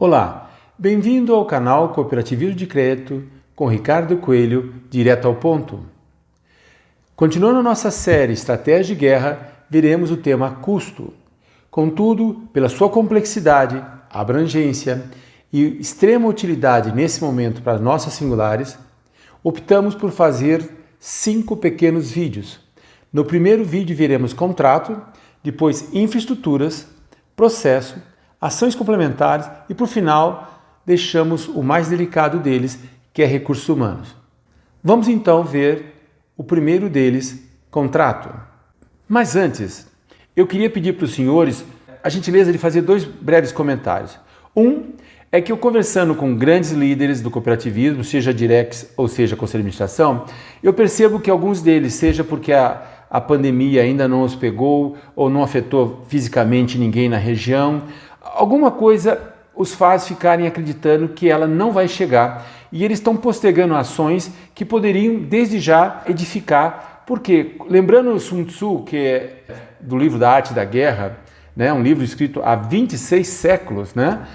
Olá, bem-vindo ao canal Cooperativismo de Crédito com Ricardo Coelho, direto ao ponto. Continuando nossa série Estratégia de Guerra, veremos o tema custo. Contudo, pela sua complexidade, abrangência e extrema utilidade nesse momento para as nossas singulares, optamos por fazer 5 pequenos vídeos. No primeiro vídeo veremos contrato, depois infraestruturas, processo, ações complementares e, por final, deixamos o mais delicado deles, que é recursos humanos. Vamos então ver o primeiro deles, contrato. Mas antes, eu queria pedir para os senhores a gentileza de fazer 2 breves comentários. Um é que eu, conversando com grandes líderes do cooperativismo, seja Direx ou seja Conselho de Administração, eu percebo que alguns deles, seja porque a pandemia ainda não os pegou ou não afetou fisicamente ninguém na região, alguma coisa os faz ficarem acreditando que ela não vai chegar e eles estão postergando ações que poderiam desde já edificar, porque lembrando o Sun Tzu, que é do livro da Arte da Guerra, né, um livro escrito há 26 séculos, né,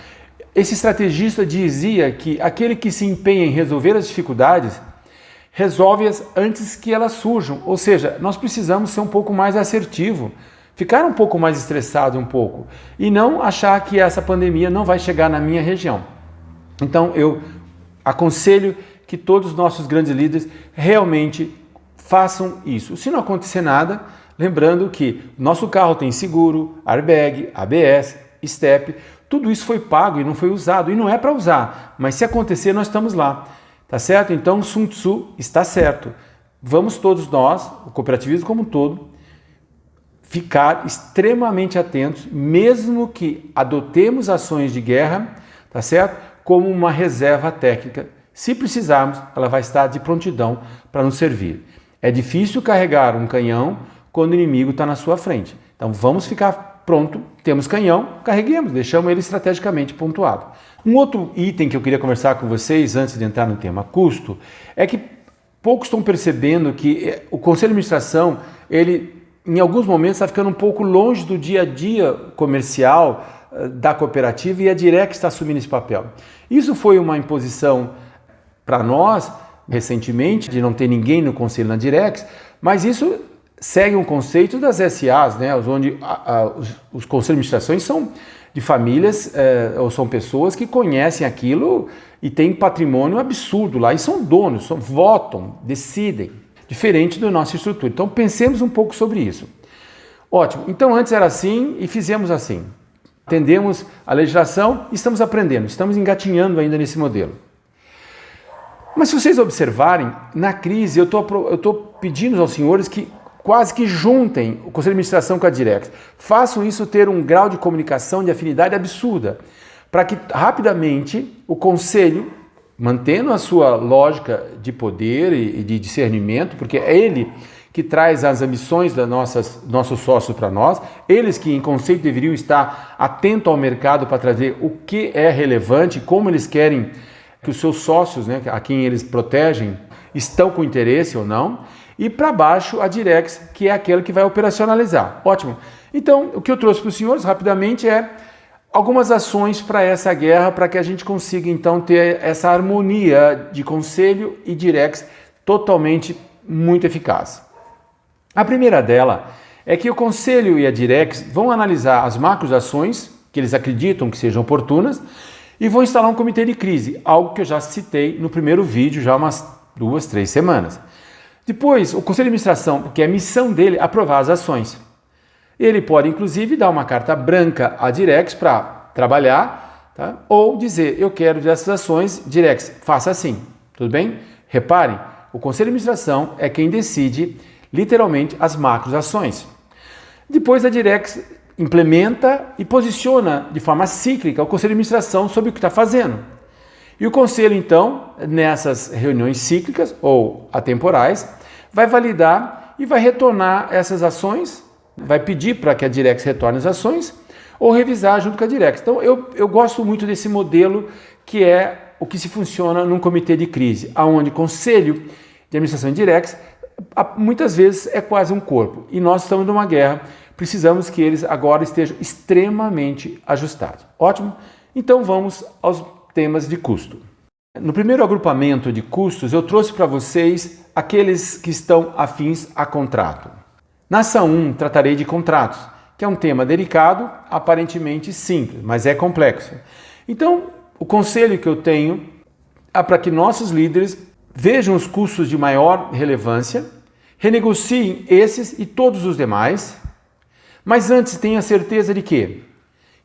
esse estrategista dizia que aquele que se empenha em resolver as dificuldades resolve-as antes que elas surjam, ou seja, nós precisamos ser um pouco mais assertivo, ficar um pouco mais estressado e não achar que essa pandemia não vai chegar na minha região. Então eu aconselho que todos os nossos grandes líderes realmente façam isso. Se não acontecer nada, lembrando que nosso carro tem seguro, airbag, ABS, step, tudo isso foi pago e não foi usado, e não é para usar, mas se acontecer nós estamos lá, tá certo? Então Sun Tzu está certo. Vamos todos nós, o cooperativismo como um todo, ficar extremamente atentos, mesmo que adotemos ações de guerra, tá certo? Como uma reserva técnica. Se precisarmos, ela vai estar de prontidão para nos servir. É difícil carregar um canhão quando o inimigo está na sua frente. Então vamos ficar pronto, temos canhão, carreguemos, deixamos ele estrategicamente pontuado. Um outro item que eu queria conversar com vocês antes de entrar no tema custo, é que poucos estão percebendo que o Conselho de Administração, ele em alguns momentos está ficando um pouco longe do dia a dia comercial da cooperativa e a Direx está assumindo esse papel. Isso foi uma imposição para nós, recentemente, de não ter ninguém no conselho na Direx, mas isso segue um conceito das SAs, né, onde os conselhos de administrações são de famílias ou são pessoas que conhecem aquilo e têm patrimônio absurdo lá e são donos, votam, decidem. Diferente da nossa estrutura. Então pensemos um pouco sobre isso. Ótimo, então antes era assim e fizemos assim. Atendemos a legislação e estamos aprendendo, estamos engatinhando ainda nesse modelo. Mas se vocês observarem, na crise eu estou pedindo aos senhores que quase que juntem o Conselho de Administração com a Direx. Façam isso ter um grau de comunicação, de afinidade absurda, para que rapidamente o Conselho, mantendo a sua lógica de poder e de discernimento, porque é ele que traz as ambições dos nossos sócios para nós, eles que em conceito deveriam estar atentos ao mercado para trazer o que é relevante, como eles querem que os seus sócios, né, a quem eles protegem, estão com interesse ou não, e para baixo a Direx, que é aquele que vai operacionalizar. Ótimo. Então, o que eu trouxe para os senhores rapidamente é algumas ações para essa guerra, para que a gente consiga então ter essa harmonia de conselho e Direx totalmente muito eficaz. A primeira dela é que o conselho e a Direx vão analisar as macroações que eles acreditam que sejam oportunas e vão instalar um comitê de crise, algo que eu já citei no primeiro vídeo, já umas 2, 3 semanas. Depois, o Conselho de Administração, que é a missão dele, aprovar as ações. Ele pode, inclusive, dar uma carta branca à Direx para trabalhar, tá? Ou dizer, eu quero dessas ações, Direx, faça assim, tudo bem? Reparem, o Conselho de Administração é quem decide, literalmente, as macroações. Depois a Direx implementa e posiciona de forma cíclica o Conselho de Administração sobre o que está fazendo. E o Conselho, então, nessas reuniões cíclicas ou atemporais, vai validar e vai retornar essas ações, vai pedir para que a Direx retorne as ações ou revisar junto com a Direx. Então eu gosto muito desse modelo que é o que se funciona num comitê de crise, onde o Conselho de Administração e Direx muitas vezes é quase um corpo. E nós estamos numa guerra, precisamos que eles agora estejam extremamente ajustados. Ótimo? Então vamos aos temas de custo. No primeiro agrupamento de custos, eu trouxe para vocês aqueles que estão afins a contrato. Na ação 1, tratarei de contratos, que é um tema delicado, aparentemente simples, mas é complexo. Então, o conselho que eu tenho é para que nossos líderes vejam os custos de maior relevância, renegociem esses e todos os demais, mas antes tenha certeza de que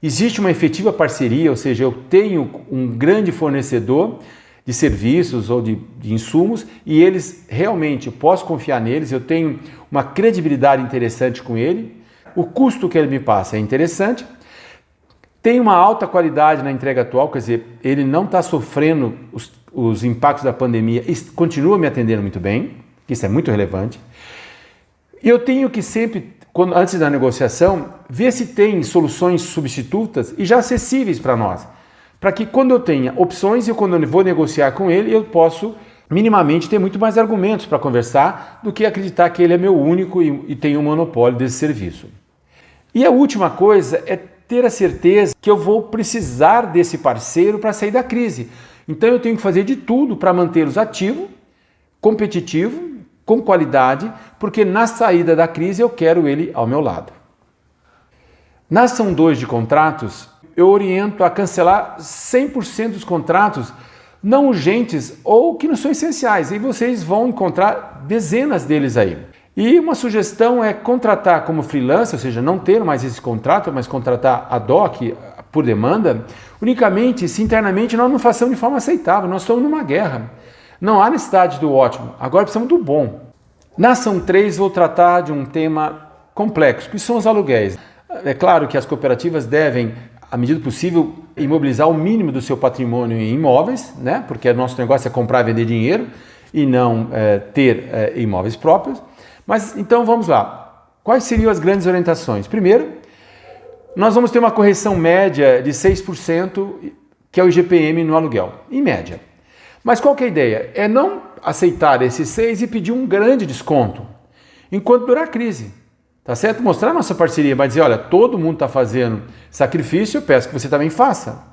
existe uma efetiva parceria, ou seja, eu tenho um grande fornecedor de serviços ou de insumos e eles realmente, eu posso confiar neles, eu tenho uma credibilidade interessante com ele, o custo que ele me passa é interessante, tem uma alta qualidade na entrega atual, quer dizer, ele não está sofrendo os impactos da pandemia e continua me atendendo muito bem, isso é muito relevante. E eu tenho que sempre, antes da negociação, ver se tem soluções substitutas e já acessíveis para nós, para que quando eu tenha opções e quando eu vou negociar com ele, eu posso minimamente ter muito mais argumentos para conversar do que acreditar que ele é meu único e tem um monopólio desse serviço. E a última coisa é ter a certeza que eu vou precisar desse parceiro para sair da crise. Então eu tenho que fazer de tudo para mantê-los ativo, competitivo, com qualidade, porque na saída da crise eu quero ele ao meu lado. Na ação 2 de contratos, eu oriento a cancelar 100% dos contratos não urgentes ou que não são essenciais. E vocês vão encontrar dezenas deles aí. E uma sugestão é contratar como freelancer, ou seja, não ter mais esse contrato, mas contratar ad hoc, por demanda, unicamente se internamente nós não façamos de forma aceitável. Nós estamos numa guerra. Não há necessidade do ótimo, agora precisamos do bom. Na ação 3 vou tratar de um tema complexo, que são os aluguéis. É claro que as cooperativas devem, à medida do possível, imobilizar o mínimo do seu patrimônio em imóveis, né? Porque nosso negócio é comprar e vender dinheiro e não ter imóveis próprios. Mas então vamos lá. Quais seriam as grandes orientações? Primeiro, nós vamos ter uma correção média de 6%, que é o IGPM no aluguel, em média. Mas qual que é a ideia? É não aceitar esses 6 e pedir um grande desconto, enquanto durar a crise. Tá certo? Mostrar a nossa parceria, mas dizer, olha, todo mundo está fazendo sacrifício, eu peço que você também faça.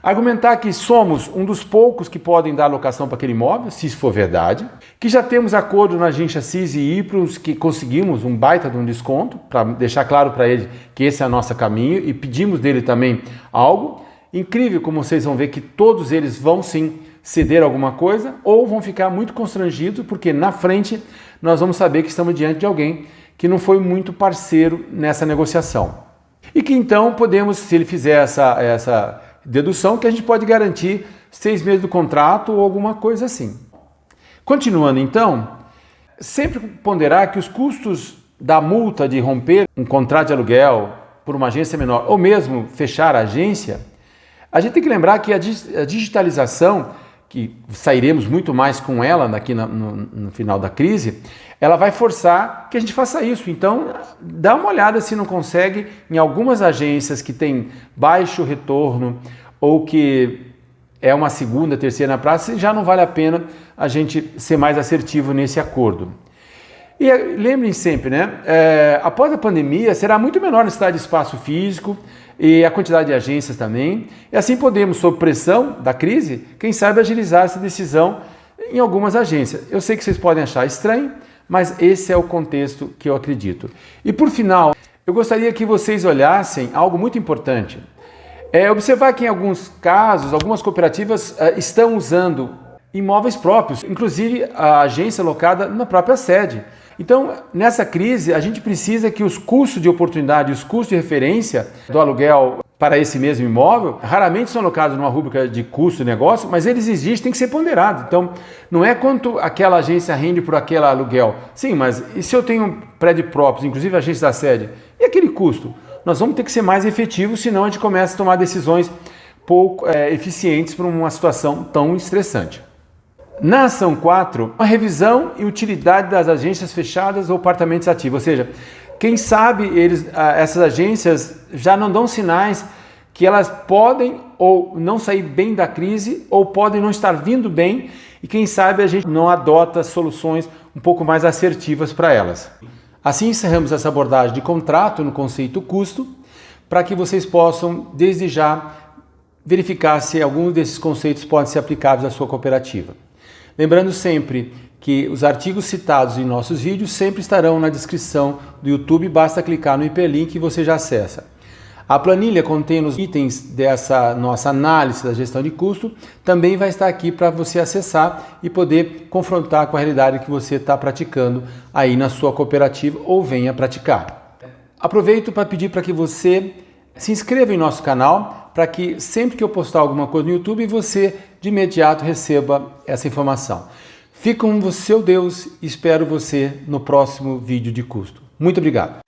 Argumentar que somos um dos poucos que podem dar locação para aquele imóvel, se isso for verdade, que já temos acordo na agência CIS e YPROS, que conseguimos um baita de um desconto, para deixar claro para ele que esse é o nosso caminho e pedimos dele também algo. Incrível como vocês vão ver que todos eles vão sim ceder alguma coisa ou vão ficar muito constrangidos porque na frente nós vamos saber que estamos diante de alguém que não foi muito parceiro nessa negociação. E que então podemos, se ele fizer essa dedução, que a gente pode garantir 6 meses do contrato ou alguma coisa assim. Continuando então, sempre ponderar que os custos da multa de romper um contrato de aluguel por uma agência menor ou mesmo fechar a agência, a gente tem que lembrar que a digitalização, que sairemos muito mais com ela aqui no final da crise, ela vai forçar que a gente faça isso. Então, dá uma olhada se não consegue em algumas agências que têm baixo retorno ou que é uma segunda, terceira na praça, já não vale a pena a gente ser mais assertivo nesse acordo. E lembrem sempre, né? Após a pandemia, será muito menor a necessidade de espaço físico e a quantidade de agências também. E assim podemos, sob pressão da crise, quem sabe agilizar essa decisão em algumas agências. Eu sei que vocês podem achar estranho, mas esse é o contexto que eu acredito. E por final, eu gostaria que vocês olhassem algo muito importante. Observar que em alguns casos, algumas cooperativas estão usando imóveis próprios, inclusive a agência locada na própria sede. Então, nessa crise, a gente precisa que os custos de oportunidade, os custos de referência do aluguel para esse mesmo imóvel, raramente são alocados numa rúbrica de custo de negócio, mas eles existem, tem que ser ponderado. Então, não é quanto aquela agência rende por aquele aluguel. Sim, mas e se eu tenho prédio próprio, inclusive a agência da sede, e aquele custo? Nós vamos ter que ser mais efetivos, senão a gente começa a tomar decisões pouco eficientes para uma situação tão estressante. Na ação 4, a revisão e utilidade das agências fechadas ou apartamentos ativos, ou seja, quem sabe essas agências já não dão sinais que elas podem ou não sair bem da crise ou podem não estar vindo bem e quem sabe a gente não adota soluções um pouco mais assertivas para elas. Assim encerramos essa abordagem de contrato no conceito custo para que vocês possam desde já verificar se alguns desses conceitos podem ser aplicados à sua cooperativa. Lembrando sempre que os artigos citados em nossos vídeos sempre estarão na descrição do YouTube, basta clicar no hiperlink e você já acessa. A planilha contendo os itens dessa nossa análise da gestão de custo também vai estar aqui para você acessar e poder confrontar com a realidade que você está praticando aí na sua cooperativa ou venha praticar. Aproveito para pedir para que você se inscreva em nosso canal para que sempre que eu postar alguma coisa no YouTube você de imediato receba essa informação. Fico com o seu Deus e espero você no próximo vídeo de custo. Muito obrigado.